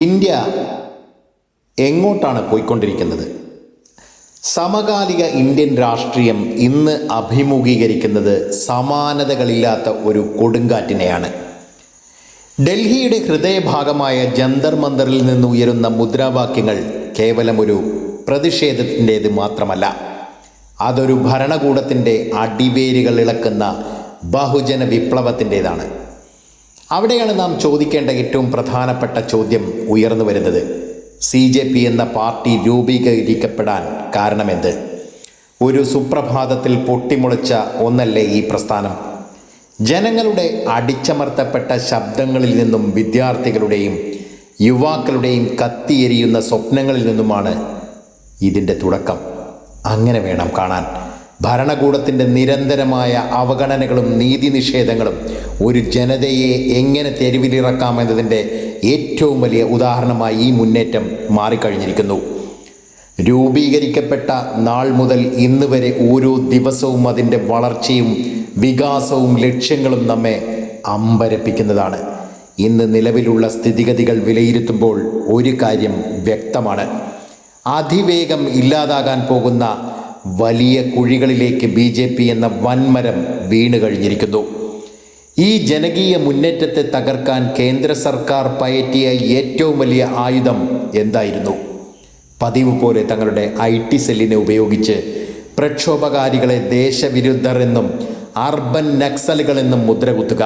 India എങ്ങോട്ടാണ് പോയിക്കൊണ്ടിരിക്കുന്നത്? സമകാലിക ഇന്ത്യൻ രാഷ്ട്രീയം ഇന്ന് അഭിമുഖീകരിക്കുന്നത് സമാനതകളില്ലാത്ത ഒരു കൊടുങ്കാറ്റിനെയാണ്. ഡൽഹിയുടെ ഹൃദയഭാഗമായ ജന്തർ മന്ദറിൽ നിന്ന് ഉയരുന്ന മുദ്രാവാക്യങ്ങൾ കേവലം ഒരു പ്രതിഷേധത്തിൻ്റേത് മാത്രമല്ല, അതൊരു ഭരണകൂടത്തിൻ്റെ അടിവേരുകൾ ഇളക്കുന്ന ബഹുജന വിപ്ലവത്തിൻ്റേതാണ്. അവിടെയാണ് നാം ചോദിക്കേണ്ട ഏറ്റവും പ്രധാനപ്പെട്ട ചോദ്യം ഉയർന്നു വരുന്നത്. CJP എന്ന പാർട്ടി രൂപീകരിക്കപ്പെടാൻ കാരണമെന്ത്? ഒരു സുപ്രഭാതത്തിൽ പൊട്ടിമുളച്ച ഒന്നല്ലേ ഈ പ്രസ്ഥാനം? ജനങ്ങളുടെ അടിച്ചമർത്തപ്പെട്ട ശബ്ദങ്ങളിൽ നിന്നും, വിദ്യാർത്ഥികളുടെയും യുവാക്കളുടെയും കത്തിയെരിയുന്ന സ്വപ്നങ്ങളിൽ നിന്നുമാണ് ഇതിൻ്റെ തുടക്കം. അങ്ങനെ വേണം കാണാൻ. ഭരണകൂടത്തിൻ്റെ നിരന്തരമായ അവഗണനകളും നീതി നിഷേധങ്ങളും ഒരു ജനതയെ എങ്ങനെ തെരുവിലിറക്കാമെന്നതിൻ്റെ ഏറ്റവും വലിയ ഉദാഹരണമായി ഈ മുന്നേറ്റം മാറിക്കഴിഞ്ഞിരിക്കുന്നു. രൂപീകരിക്കപ്പെട്ട നാൾ മുതൽ ഇന്ന് വരെ ഓരോ ദിവസവും അതിൻ്റെ വളർച്ചയും വികാസവും ലക്ഷ്യങ്ങളും നമ്മെ അമ്പരപ്പിക്കുന്നതാണ്. ഇന്ന് നിലവിലുള്ള സ്ഥിതിഗതികൾ വിലയിരുത്തുമ്പോൾ ഒരു കാര്യം വ്യക്തമാണ്: അതിവേഗം ഇല്ലാതാകാൻ പോകുന്ന വലിയ കുഴികളിലേക്ക് BJP എന്ന വൻമരം വീണ് കഴിഞ്ഞിരിക്കുന്നു. ഈ ജനകീയ മുന്നേറ്റത്തെ തകർക്കാൻ കേന്ദ്ര സർക്കാർ പയറ്റിയ ഏറ്റവും വലിയ ആയുധം എന്തായിരുന്നു? പതിവ് പോലെ തങ്ങളുടെ IT സെല്ലിനെ ഉപയോഗിച്ച് പ്രക്ഷോഭകാരികളെ ദേശവിരുദ്ധർ എന്നും അർബൻ നക്സലുകളെന്നും മുദ്രകുത്തുക.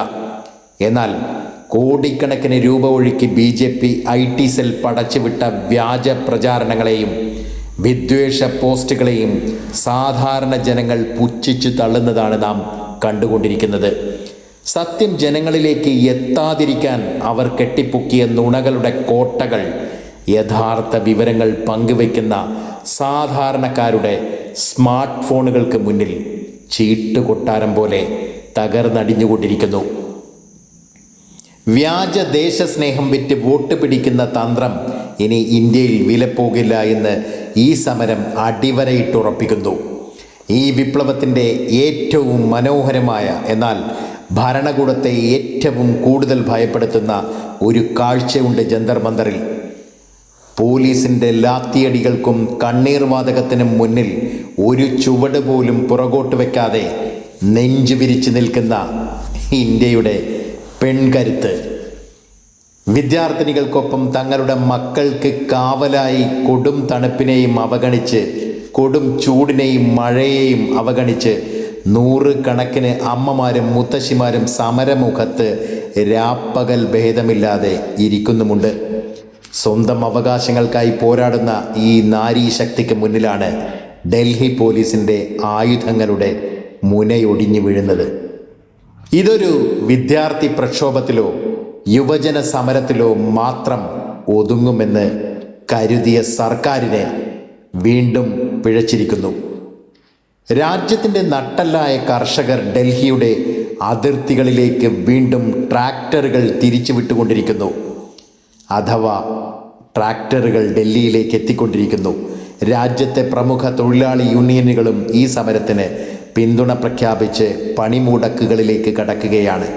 എന്നാൽ കോടിക്കണക്കിന് രൂപ ഒഴുക്കി BJP IT സെൽ പടച്ചുവിട്ട വ്യാജ പ്രചാരണങ്ങളെയും വിദ്വേഷ പോസ്റ്റുകളെയും സാധാരണ ജനങ്ങൾ പുച്ഛിച്ചു തള്ളുന്നതാണ് നാം കണ്ടുകൊണ്ടിരിക്കുന്നത്. സത്യം ജനങ്ങളിലേക്ക് എത്താതിരിക്കാൻ അവർ കെട്ടിപ്പൊക്കിയ നുണകളുടെ കോട്ടകൾ യഥാർത്ഥ വിവരങ്ങൾ പങ്കുവയ്ക്കുന്ന സാധാരണക്കാരുടെ സ്മാർട്ട് ഫോണുകൾക്ക് മുന്നിൽ ചീട്ടുകൊട്ടാരം പോലെ തകർന്നടിഞ്ഞുകൊണ്ടിരിക്കുന്നു. വ്യാജ ദേശസ്നേഹം വിറ്റ് വോട്ട് പിടിക്കുന്ന തന്ത്രം ഇനി ഇന്ത്യയിൽ വിലപ്പോകില്ല എന്ന് ഈ സമരം അടിവരയിട്ടുറപ്പിക്കുന്നു. ഈ വിപ്ലവത്തിൻ്റെ ഏറ്റവും മനോഹരമായ, എന്നാൽ ഭരണകൂടത്തെ ഏറ്റവും കൂടുതൽ ഭയപ്പെടുത്തുന്ന ഒരു കാഴ്ചയുണ്ട് ജന്തർ മന്ദറിൽ. പോലീസിൻ്റെ ലാത്തിയടികൾക്കും കണ്ണീർവാതകത്തിനും മുന്നിൽ ഒരു ചുവട് പോലും പുറകോട്ട് വയ്ക്കാതെ നെഞ്ചു വിരിച്ചു നിൽക്കുന്ന ഇന്ത്യയുടെ പെൺകരുത്ത്. വിദ്യാർത്ഥിനികൾക്കൊപ്പം തങ്ങളുടെ മക്കൾക്ക് കാവലായി കൊടും തണുപ്പിനെയും അവഗണിച്ച്, കൊടും ചൂടിനെയും മഴയെയും അവഗണിച്ച് നൂറുകണക്കിന് അമ്മമാരും മുത്തശ്ശിമാരും സമരമുഖത്ത് രാപ്പകൽ ഭേദമില്ലാതെ ഇരിക്കുന്നുമുണ്ട്. സ്വന്തം അവകാശങ്ങൾക്കായി പോരാടുന്ന ഈ നാരീശക്തിക്ക് മുന്നിലാണ് ഡൽഹി പോലീസിൻ്റെ ആയുധങ്ങളുടെ മുനയൊടിഞ്ഞു വീഴുന്നത്. ഇതൊരു വിദ്യാർത്ഥി പ്രക്ഷോഭത്തിലോ യുവജന സമരത്തിലോ മാത്രം ഒതുങ്ങുമെന്ന് കരുതിയ സർക്കാരിനെ വീണ്ടും പിഴച്ചിരിക്കുന്നു. രാജ്യത്തിൻ്റെ നട്ടെല്ലായ കർഷകർ ഡൽഹിയുടെ അതിർത്തികളിലേക്ക് വീണ്ടും ട്രാക്ടറുകൾ തിരിച്ചുവിട്ടുകൊണ്ടിരിക്കുന്നു. അഥവാ ട്രാക്ടറുകൾ ഡൽഹിയിലേക്ക് എത്തിക്കൊണ്ടിരിക്കുന്നു. രാജ്യത്തെ പ്രമുഖ തൊഴിലാളി യൂണിയനുകളും ഈ സമരത്തിന് പിന്തുണ പ്രഖ്യാപിച്ച് പണിമുടക്കുകളിലേക്ക് കടക്കുകയാണ്.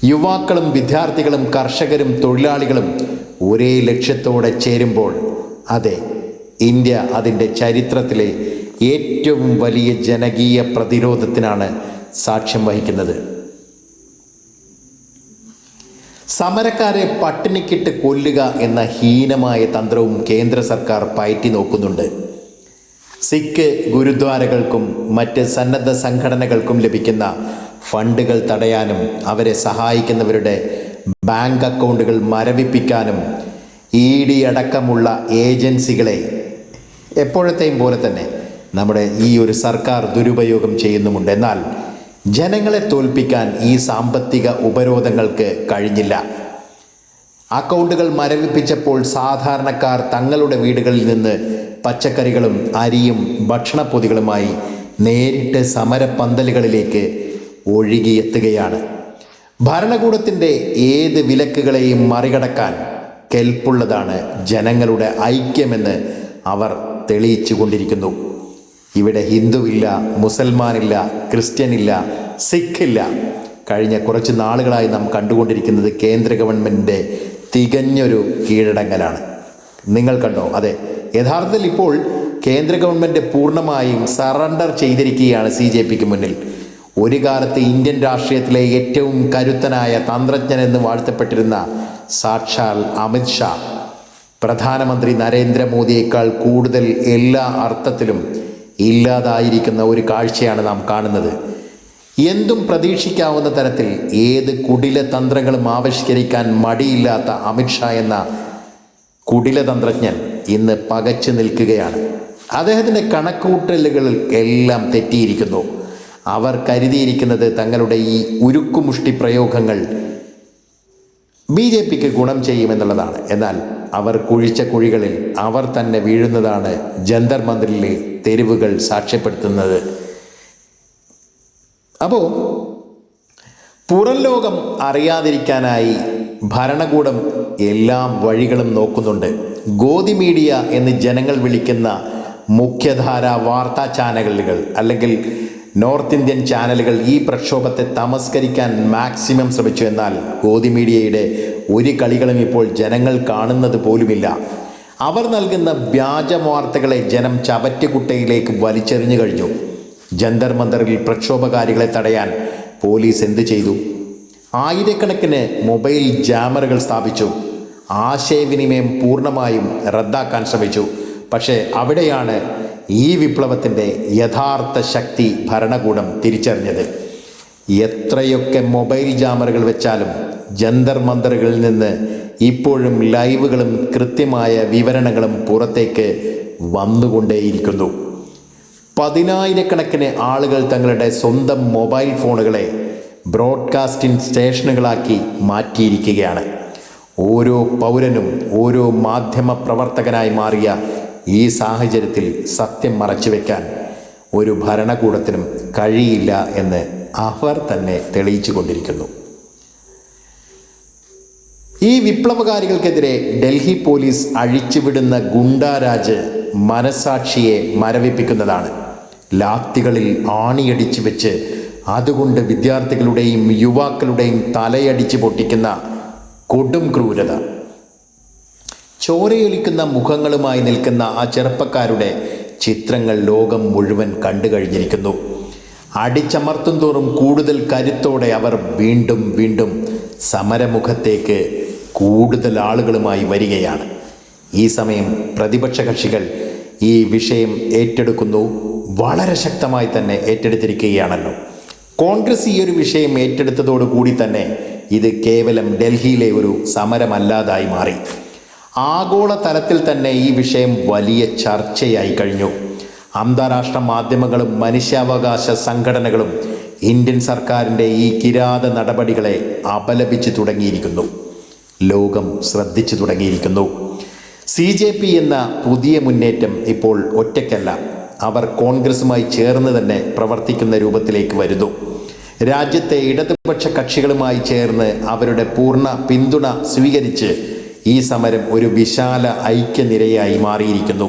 യുവാക്കളും വിദ്യാർത്ഥികളും കർഷകരും തൊഴിലാളികളും ഒരേ ലക്ഷ്യത്തോടെ ചേരുമ്പോൾ, അതെ, ഇന്ത്യ അതിൻ്റെ ചരിത്രത്തിലെ ഏറ്റവും വലിയ ജനകീയ പ്രതിരോധത്തിനാണ് സാക്ഷ്യം വഹിക്കുന്നത്. സമരക്കാരെ പട്ടിണിക്കിട്ട് കൊല്ലുക എന്ന ഹീനമായ തന്ത്രവും കേന്ദ്ര സർക്കാർ പയറ്റി നോക്കുന്നുണ്ട്. സിഖ് ഗുരുദ്വാരകൾക്കും മറ്റ് സന്നദ്ധ സംഘടനകൾക്കും ലഭിക്കുന്ന ഫണ്ടുകൾ തടയാനും അവരെ സഹായിക്കുന്നവരുടെ ബാങ്ക് അക്കൗണ്ടുകൾ മരവിപ്പിക്കാനും ED അടക്കമുള്ള ഏജൻസികളെ എപ്പോഴത്തെയും പോലെ തന്നെ നമ്മുടെ ഈ ഒരു സർക്കാർ ദുരുപയോഗം ചെയ്യുന്നുമുണ്ട്. എന്നാൽ ജനങ്ങളെ തോൽപ്പിക്കാൻ ഈ സാമ്പത്തിക ഉപരോധങ്ങൾക്ക് കഴിഞ്ഞില്ല. അക്കൗണ്ടുകൾ മരവിപ്പിച്ചപ്പോൾ സാധാരണക്കാർ തങ്ങളുടെ വീടുകളിൽ നിന്ന് പച്ചക്കറികളും അരിയും ഭക്ഷണപ്പൊതികളുമായി നേരിട്ട് സമരപ്പന്തലുകളിലേക്ക് ഒഴുകിയെത്തുകയാണ്. ഭരണകൂടത്തിൻ്റെ ഏത് വിലക്കുകളെയും മറികടക്കാൻ കെൽപ്പുള്ളതാണ് ജനങ്ങളുടെ ഐക്യമെന്ന് അവർ തെളിയിച്ചു കൊണ്ടിരിക്കുന്നു. ഇവിടെ ഹിന്ദുവില്ല, മുസൽമാനില്ല, ക്രിസ്ത്യനില്ല, സിഖില്ല. കഴിഞ്ഞ കുറച്ച് നാളുകളായി നാം കണ്ടുകൊണ്ടിരിക്കുന്നത് കേന്ദ്ര ഗവൺമെൻറ്റിൻ്റെ തികഞ്ഞൊരു കീഴടങ്ങലാണ്. നിങ്ങൾ കണ്ടോ? അതെ, യഥാർത്ഥത്തിൽ ഇപ്പോൾ കേന്ദ്ര ഗവൺമെൻറ് പൂർണ്ണമായും സറണ്ടർ ചെയ്തിരിക്കുകയാണ് CJPക്ക് മുന്നിൽ. ഒരു കാലത്ത് ഇന്ത്യൻ രാഷ്ട്രീയത്തിലെ ഏറ്റവും കരുത്തനായ തന്ത്രജ്ഞൻ എന്ന് വാഴ്ത്തപ്പെട്ടിരുന്ന സാക്ഷാൽ അമിത് ഷാ പ്രധാനമന്ത്രി നരേന്ദ്രമോദിയേക്കാൾ കൂടുതൽ എല്ലാ അർത്ഥത്തിലും ഇല്ലാതായിരിക്കുന്ന ഒരു കാഴ്ചയാണ് നാം കാണുന്നത്. എന്തും പ്രതീക്ഷിക്കാവുന്ന തരത്തിൽ ഏത് കുടില തന്ത്രങ്ങളും ആവിഷ്കരിക്കാൻ മടിയില്ലാത്ത അമിത് ഷാ എന്ന കുടിലതന്ത്രജ്ഞൻ ഇന്ന് പകച്ചു നിൽക്കുകയാണ്. അദ്ദേഹത്തിൻ്റെ കണക്കുകൂട്ടലുകൾ എല്ലാം തെറ്റിയിരിക്കുന്നു. അവർ കരുതിയിരിക്കുന്നത് തങ്ങളുടെ ഈ ഉരുക്കുമുഷ്ടി പ്രയോഗങ്ങൾ BJPക്ക് ഗുണം ചെയ്യുമെന്നുള്ളതാണ്. എന്നാൽ അവർ കുഴിച്ച കുഴികളിൽ അവർ തന്നെ വീഴുന്നതാണ് ജന്തർ മന്ദിറിലെ തെരുവുകൾ സാക്ഷ്യപ്പെടുത്തുന്നത്. അപ്പോൾ പുറം ലോകം അറിയാതിരിക്കാനായി ഭരണകൂടം എല്ലാ വഴികളും നോക്കുന്നുണ്ട്. ഗോദി മീഡിയ എന്ന് ജനങ്ങൾ വിളിക്കുന്ന മുഖ്യധാര വാർത്താ ചാനലുകൾ അല്ലെങ്കിൽ നോർത്ത് ഇന്ത്യൻ ചാനലുകൾ ഈ പ്രക്ഷോഭത്തെ തമസ്കരിക്കാൻ മാക്സിമം ശ്രമിച്ചു. എന്നാൽ ഗോദി മീഡിയയുടെ ഒരു കളികളും ഇപ്പോൾ ജനങ്ങൾ കാണുന്നത് പോലുമില്ല. അവർ നൽകുന്ന വ്യാജ വാർത്തകളെ ജനം ചവറ്റുകുട്ടയിലേക്ക് വലിച്ചെറിഞ്ഞു കഴിഞ്ഞു. ജന്തർ മന്ദറിൽ പ്രക്ഷോഭകാരികളെ തടയാൻ പോലീസ് എന്ത് ചെയ്തു? ആയിരക്കണക്കിന് മൊബൈൽ ജാമറുകൾ സ്ഥാപിച്ചു. ആശയവിനിമയം പൂർണ്ണമായും റദ്ദാക്കാൻ ശ്രമിച്ചു. പക്ഷേ അവിടെയാണ് ഈ വിപ്ലവത്തിൻ്റെ യഥാർത്ഥ ശക്തി ഭരണകൂടം തിരിച്ചറിഞ്ഞത്. എത്രയൊക്കെ മൊബൈൽ ജാമറുകൾ വെച്ചാലും ജന്തർ മന്ദറുകളിൽ നിന്ന് ഇപ്പോഴും ലൈവുകളും കൃത്യമായ വിവരണങ്ങളും പുറത്തേക്ക് വന്നുകൊണ്ടേയിരിക്കുന്നു. പതിനായിരക്കണക്കിന് ആളുകൾ തങ്ങളുടെ സ്വന്തം മൊബൈൽ ഫോണുകളെ ബ്രോഡ്കാസ്റ്റിംഗ് സ്റ്റേഷനുകളാക്കി മാറ്റിയിരിക്കുകയാണ്. ഓരോ പൗരനും ഓരോ മാധ്യമ പ്രവർത്തകനായി മാറിയ ഈ സാഹചര്യത്തിൽ സത്യം മറച്ചുവെക്കാൻ ഒരു ഭരണകൂടത്തിനും കഴിയില്ല എന്ന് അവർ തന്നെ തെളിയിച്ചു കൊണ്ടിരിക്കുന്നു. ഈ വിപ്ലവകാരികൾക്കെതിരെ ഡൽഹി പോലീസ് അഴിച്ചുവിടുന്ന ഗുണ്ടാരാജ് മനസാക്ഷിയെ മരവിപ്പിക്കുന്നതാണ്. ലാത്തികളിൽ ആണിയടിച്ചു വെച്ച് അതുകൊണ്ട് വിദ്യാർത്ഥികളുടെയും യുവാക്കളുടെയും തലയടിച്ച് പൊട്ടിക്കുന്ന കൊടും ക്രൂരത. ചോരയൊലിക്കുന്ന മുഖങ്ങളുമായി നിൽക്കുന്ന ആ ചെറുപ്പക്കാരുടെ ചിത്രങ്ങൾ ലോകം മുഴുവൻ കണ്ടു കഴിഞ്ഞിരിക്കുന്നു. അടിച്ചമർത്തും തോറും കൂടുതൽ കരുത്തോടെ അവർ വീണ്ടും വീണ്ടും സമരമുഖത്തേക്ക് കൂടുതൽ ആളുകളുമായി വരികയാണ്. ഈ സമയം പ്രതിപക്ഷ കക്ഷികൾ ഈ വിഷയം ഏറ്റെടുക്കുന്നു. വളരെ ശക്തമായി തന്നെ ഏറ്റെടുത്തിരിക്കുകയാണല്ലോ. കോൺഗ്രസ് ഈ ഒരു വിഷയം ഏറ്റെടുത്തതോടുകൂടി തന്നെ ഇത് കേവലം ഡൽഹിയിലെ ഒരു സമരമല്ലാതായി മാറി. ആഗോള തലത്തിൽ തന്നെ ഈ വിഷയം വലിയ ചർച്ചയായി കഴിഞ്ഞു. അന്താരാഷ്ട്ര മാധ്യമങ്ങളും മനുഷ്യാവകാശ സംഘടനകളും ഇന്ത്യൻ സർക്കാരിൻ്റെ ഈ കിരാത നടപടികളെ അപലപിച്ചു തുടങ്ങിയിരിക്കുന്നു. ലോകം ശ്രദ്ധിച്ചു തുടങ്ങിയിരിക്കുന്നു. CJP എന്ന പുതിയ മുന്നേറ്റം ഇപ്പോൾ ഒറ്റയ്ക്കല്ല, അവർ കോൺഗ്രസുമായി ചേർന്ന് തന്നെ പ്രവർത്തിക്കുന്ന രൂപത്തിലേക്ക് വരുന്നു. രാജ്യത്തെ ഇടതുപക്ഷ കക്ഷികളുമായി ചേർന്ന് അവരുടെ പൂർണ്ണ പിന്തുണ സ്വീകരിച്ച് ഈ സമരം ഒരു വിശാല ഐക്യനിരയായി മാറിയിരിക്കുന്നു.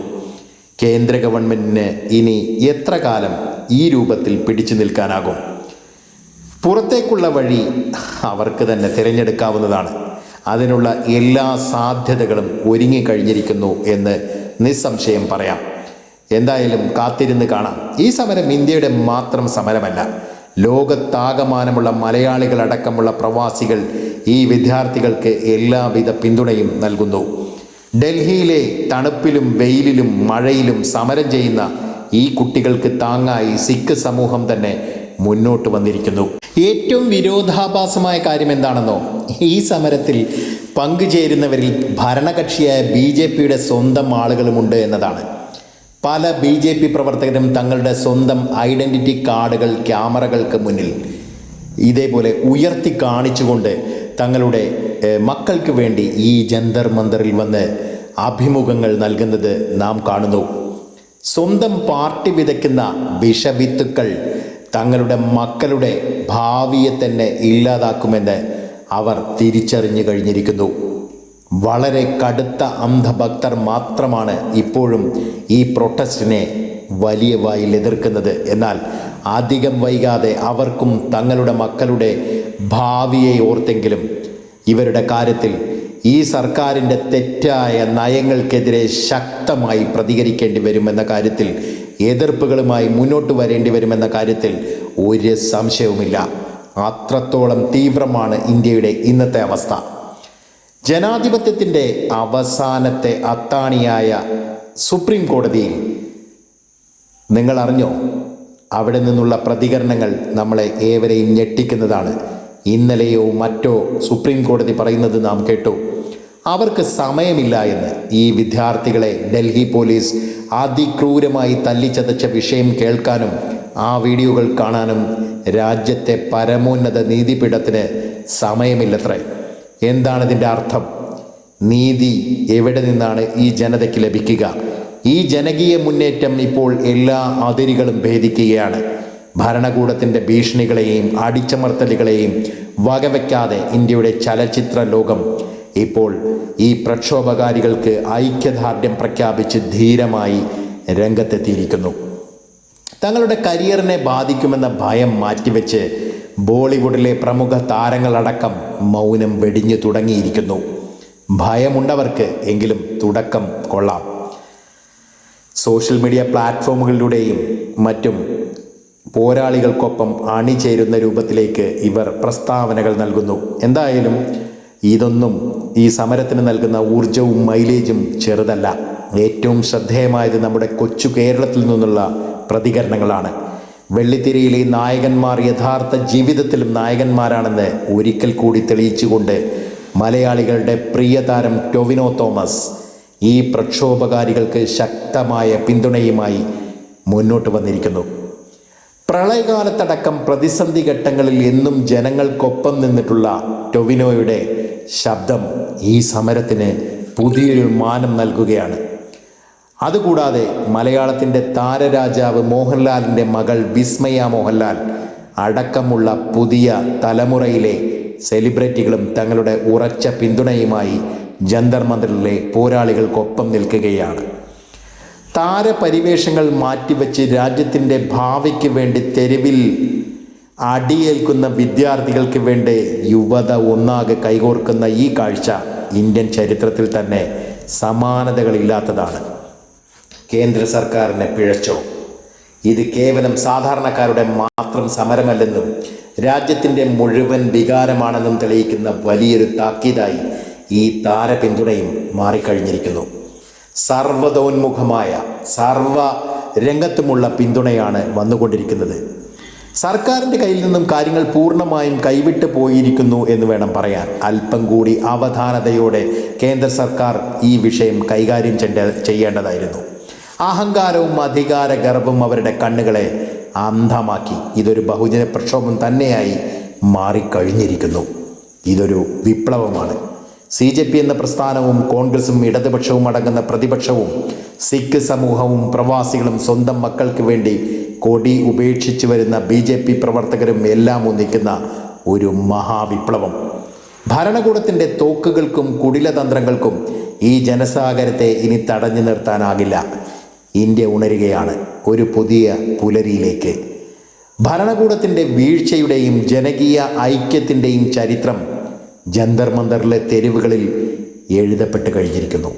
കേന്ദ്ര ഗവൺമെൻറ്റിന് ഇനി എത്ര കാലം ഈ രൂപത്തിൽ പിടിച്ചു നിൽക്കാനാകും? പുറത്തേക്കുള്ള വഴി അവർക്ക് തന്നെ തിരഞ്ഞെടുക്കാവുന്നതാണ്. അതിനുള്ള എല്ലാ സാധ്യതകളും ഒരുങ്ങിക്കഴിഞ്ഞിരിക്കുന്നു എന്ന് നിസ്സംശയം പറയാം. എന്തായാലും കാത്തിരുന്ന് കാണാം. ഈ സമരം ഇന്ത്യയുടെ മാത്രം സമരമല്ല. ലോകത്താകമാനമുള്ള മലയാളികളടക്കമുള്ള പ്രവാസികൾ ഈ വിദ്യാർത്ഥികൾക്ക് എല്ലാവിധ പിന്തുണയും നൽകുന്നു. ഡൽഹിയിലെ തണുപ്പിലും വെയിലിലും മഴയിലും സമരം ചെയ്യുന്ന ഈ കുട്ടികൾക്ക് താങ്ങായി സിഖ് സമൂഹം തന്നെ മുന്നോട്ട് വന്നിരിക്കുന്നു. ഏറ്റവും വിരോധാഭാസമായ കാര്യം എന്താണെന്നോ, ഈ സമരത്തിൽ പങ്കുചേരുന്നവരിൽ ഭരണകക്ഷിയായ BJPയുടെ സ്വന്തം ആളുകളുമുണ്ട് എന്നതാണ്. പല BJP പ്രവർത്തകരും തങ്ങളുടെ സ്വന്തം ഐഡൻറ്റിറ്റി കാർഡുകൾ ക്യാമറകൾക്ക് മുന്നിൽ ഇതേപോലെ ഉയർത്തി കാണിച്ചുകൊണ്ട് തങ്ങളുടെ മക്കൾക്ക് വേണ്ടി ഈ ജന്തർ മന്ദറിൽ വന്ന് അഭിമുഖങ്ങൾ നൽകുന്നത് നാം കാണുന്നു. സ്വന്തം പാർട്ടി വിതയ്ക്കുന്ന വിഷവിത്തുക്കൾ തങ്ങളുടെ മക്കളുടെ ഭാവിയെ തന്നെ ഇല്ലാതാക്കുമെന്ന് അവർ തിരിച്ചറിഞ്ഞു കഴിഞ്ഞിരിക്കുന്നു. വളരെ കടുത്ത അന്ധഭക്തർ മാത്രമാണ് ഇപ്പോഴും ഈ പ്രൊട്ടസ്റ്റിനെ വലിയ വായിൽ എതിർക്കുന്നത്. എന്നാൽ അധികം വൈകാതെ അവർക്കും തങ്ങളുടെ മക്കളുടെ ഭാവിയെ ഓർത്തെങ്കിലും ഇവരുടെ കാര്യത്തിൽ ഈ സർക്കാരിൻ്റെ തെറ്റായ നയങ്ങൾക്കെതിരെ ശക്തമായി പ്രതികരിക്കേണ്ടി വരുമെന്ന കാര്യത്തിൽ, എതിർപ്പുകളുമായി മുന്നോട്ട് വരേണ്ടി വരുമെന്ന കാര്യത്തിൽ ഒരു സംശയവുമില്ല. അത്രത്തോളം തീവ്രമാണ് ഇന്ത്യയുടെ ഇന്നത്തെ അവസ്ഥ. ജനാധിപത്യത്തിൻ്റെ അവസാനത്തെ അത്താണിയായ സുപ്രീം കോടതിയിൽ നിങ്ങൾ അറിഞ്ഞോ? അവിടെ നിന്നുള്ള പ്രതികരണങ്ങൾ നമ്മളെ ഏവരെയും ഞെട്ടിക്കുന്നതാണ്. ഇന്നലെയോ മറ്റോ സുപ്രീം കോടതി പറയുന്നത് നാം കേട്ടു. അവർക്ക് സമയമില്ല എന്ന്. ഈ വിദ്യാർത്ഥികളെ ഡൽഹി പോലീസ് അതിക്രൂരമായി തല്ലിച്ചതച്ച വിഷയം കേൾക്കാനും ആ വീഡിയോകൾ കാണാനും രാജ്യത്തെ പരമോന്നത നീതിപീഠത്തിന് സമയമില്ലത്രേ. എന്താണ് ഇതിൻ്റെ അർത്ഥം? നീതി എവിടെ നിന്നാണ് ഈ ജനതയ്ക്ക് ലഭിക്കുക? ഈ ജനകീയ മുന്നേറ്റം ഇപ്പോൾ എല്ലാ അതിരുകളും ഭേദിക്കുകയാണ്. ഭരണകൂടത്തിൻ്റെ ഭീഷണികളെയും അടിച്ചമർത്തലുകളെയും വകവയ്ക്കാതെ ഇന്ത്യയുടെ ചലച്ചിത്ര ലോകം ഇപ്പോൾ ഈ പ്രക്ഷോഭകാരികൾക്ക് ഐക്യദാർഢ്യം പ്രഖ്യാപിച്ച് ധീരമായി രംഗത്തെത്തിയിരിക്കുന്നു. തങ്ങളുടെ കരിയറിനെ ബാധിക്കുമെന്ന ഭയം മാറ്റിവെച്ച് ബോളിവുഡിലെ പ്രമുഖ താരങ്ങളടക്കം മൗനം വെടിഞ്ഞു തുടങ്ങിയിരിക്കുന്നു. ഭയമുണ്ടവർക്ക്, എങ്കിലും തുടക്കം കൊള്ളാം. സോഷ്യൽ മീഡിയ പ്ലാറ്റ്ഫോമുകളിലൂടെയും മറ്റും പോരാളികൾക്കൊപ്പം അണിചേരുന്ന രൂപത്തിലേക്ക് ഇവർ പ്രസ്താവനകൾ നൽകുന്നു. എന്തായാലും ഇതൊന്നും ഈ സമരത്തിന് നൽകുന്ന ഊർജവും മൈലേജും ചെറുതല്ല. ഏറ്റവും ശ്രദ്ധേയമായത് നമ്മുടെ കൊച്ചു കേരളത്തിൽ നിന്നുള്ള പ്രതികരണങ്ങളാണ്. വെള്ളിത്തിരയിലെ നായകന്മാർ യഥാർത്ഥ ജീവിതത്തിലും നായകന്മാരാണെന്ന് ഒരിക്കൽ കൂടി തെളിയിച്ചുകൊണ്ട് മലയാളികളുടെ പ്രിയ താരം ടൊവിനോ തോമസ് ഈ പ്രക്ഷോഭകാരികൾക്ക് ശക്തമായ പിന്തുണയുമായി മുന്നോട്ട് വന്നിരിക്കുന്നു. പ്രളയകാലത്തടക്കം പ്രതിസന്ധി ഘട്ടങ്ങളിൽ എന്നും ജനങ്ങൾക്കൊപ്പം നിന്നിട്ടുള്ള ടൊവിനോയുടെ ശബ്ദം ഈ സമരത്തിന് പുതിയൊരു മാനം നൽകുകയാണ്. അതുകൂടാതെ മലയാളത്തിൻ്റെ താരരാജാവ് മോഹൻലാലിൻ്റെ മകൾ വിസ്മയ മോഹൻലാൽ അടക്കമുള്ള പുതിയ തലമുറയിലെ സെലിബ്രിറ്റികളും തങ്ങളുടെ ഉറച്ച പിന്തുണയുമായി ജന്തർ മന്ദിറിലെ പോരാളികൾക്കൊപ്പം നിൽക്കുകയാണ്. താരപരിവേഷങ്ങൾ മാറ്റിവെച്ച് രാജ്യത്തിൻ്റെ ഭാവിക്ക് വേണ്ടി തെരുവിൽ അടിയേൽക്കുന്ന വിദ്യാർത്ഥികൾക്ക് വേണ്ടി യുവത ഒന്നാകെ കൈകോർക്കുന്ന ഈ കാഴ്ച ഇന്ത്യൻ ചരിത്രത്തിൽ തന്നെ സമാനതകളില്ലാത്തതാണ്. കേന്ദ്ര സർക്കാരിനെ പിഴച്ചോ? ഇത് കേവലം സാധാരണക്കാരുടെ മാത്രം സമരമല്ലെന്നും രാജ്യത്തിൻ്റെ മുഴുവൻ വികാരമാണെന്നും തെളിയിക്കുന്ന വലിയൊരു താക്കീതായി ഈ താരപിന്തുണയും മാറിക്കഴിഞ്ഞിരിക്കുന്നു. സർവതോന്മുഖമായ സർവ രംഗത്തുമുള്ള പിന്തുണയാണ് വന്നുകൊണ്ടിരിക്കുന്നത്. സർക്കാരിൻ്റെ കയ്യിൽ നിന്നും കാര്യങ്ങൾ പൂർണ്ണമായും കൈവിട്ട് പോയിരിക്കുന്നു എന്ന് വേണം പറയാൻ. അല്പം കൂടി അവധാനതയോടെ കേന്ദ്ര സർക്കാർ ഈ വിഷയം കൈകാര്യം ചെയ്യേണ്ടതായിരുന്നു. അഹങ്കാരവും അധികാര ഗർവവും അവരുടെ കണ്ണുകളെ അന്ധമാക്കി. ഇതൊരു ബഹുജന പ്രക്ഷോഭം തന്നെയായി മാറിക്കഴിഞ്ഞിരിക്കുന്നു. ഇതൊരു വിപ്ലവമാണ്. CJP എന്ന പ്രസ്ഥാനവും കോൺഗ്രസും ഇടതുപക്ഷവും അടങ്ങുന്ന പ്രതിപക്ഷവും സിഖ് സമൂഹവും പ്രവാസികളും സ്വന്തം മക്കൾക്ക് വേണ്ടി കൊടി ഉപേക്ഷിച്ചു വരുന്ന BJP പ്രവർത്തകരും എല്ലാം ഒന്നിക്കുന്ന ഒരു മഹാവിപ്ലവം. ഭരണകൂടത്തിൻ്റെ തോക്കുകൾക്കും കുടിലതന്ത്രങ്ങൾക്കും ഈ ജനസാഗരത്തെ ഇനി തടഞ്ഞു നിർത്താനാകില്ല. ഇന്ത്യ ഉണരുകയാണ് ഒരു പുതിയ പുലരിയിലേക്ക്. ഭരണകൂടത്തിൻ്റെ വീഴ്ചയുടെയും ജനകീയ ഐക്യത്തിൻ്റെയും ചരിത്രം ജന്തർ മന്ദറിലെ തെരുവുകളിൽ എഴുതപ്പെട്ട് കഴിഞ്ഞിരിക്കുന്നു.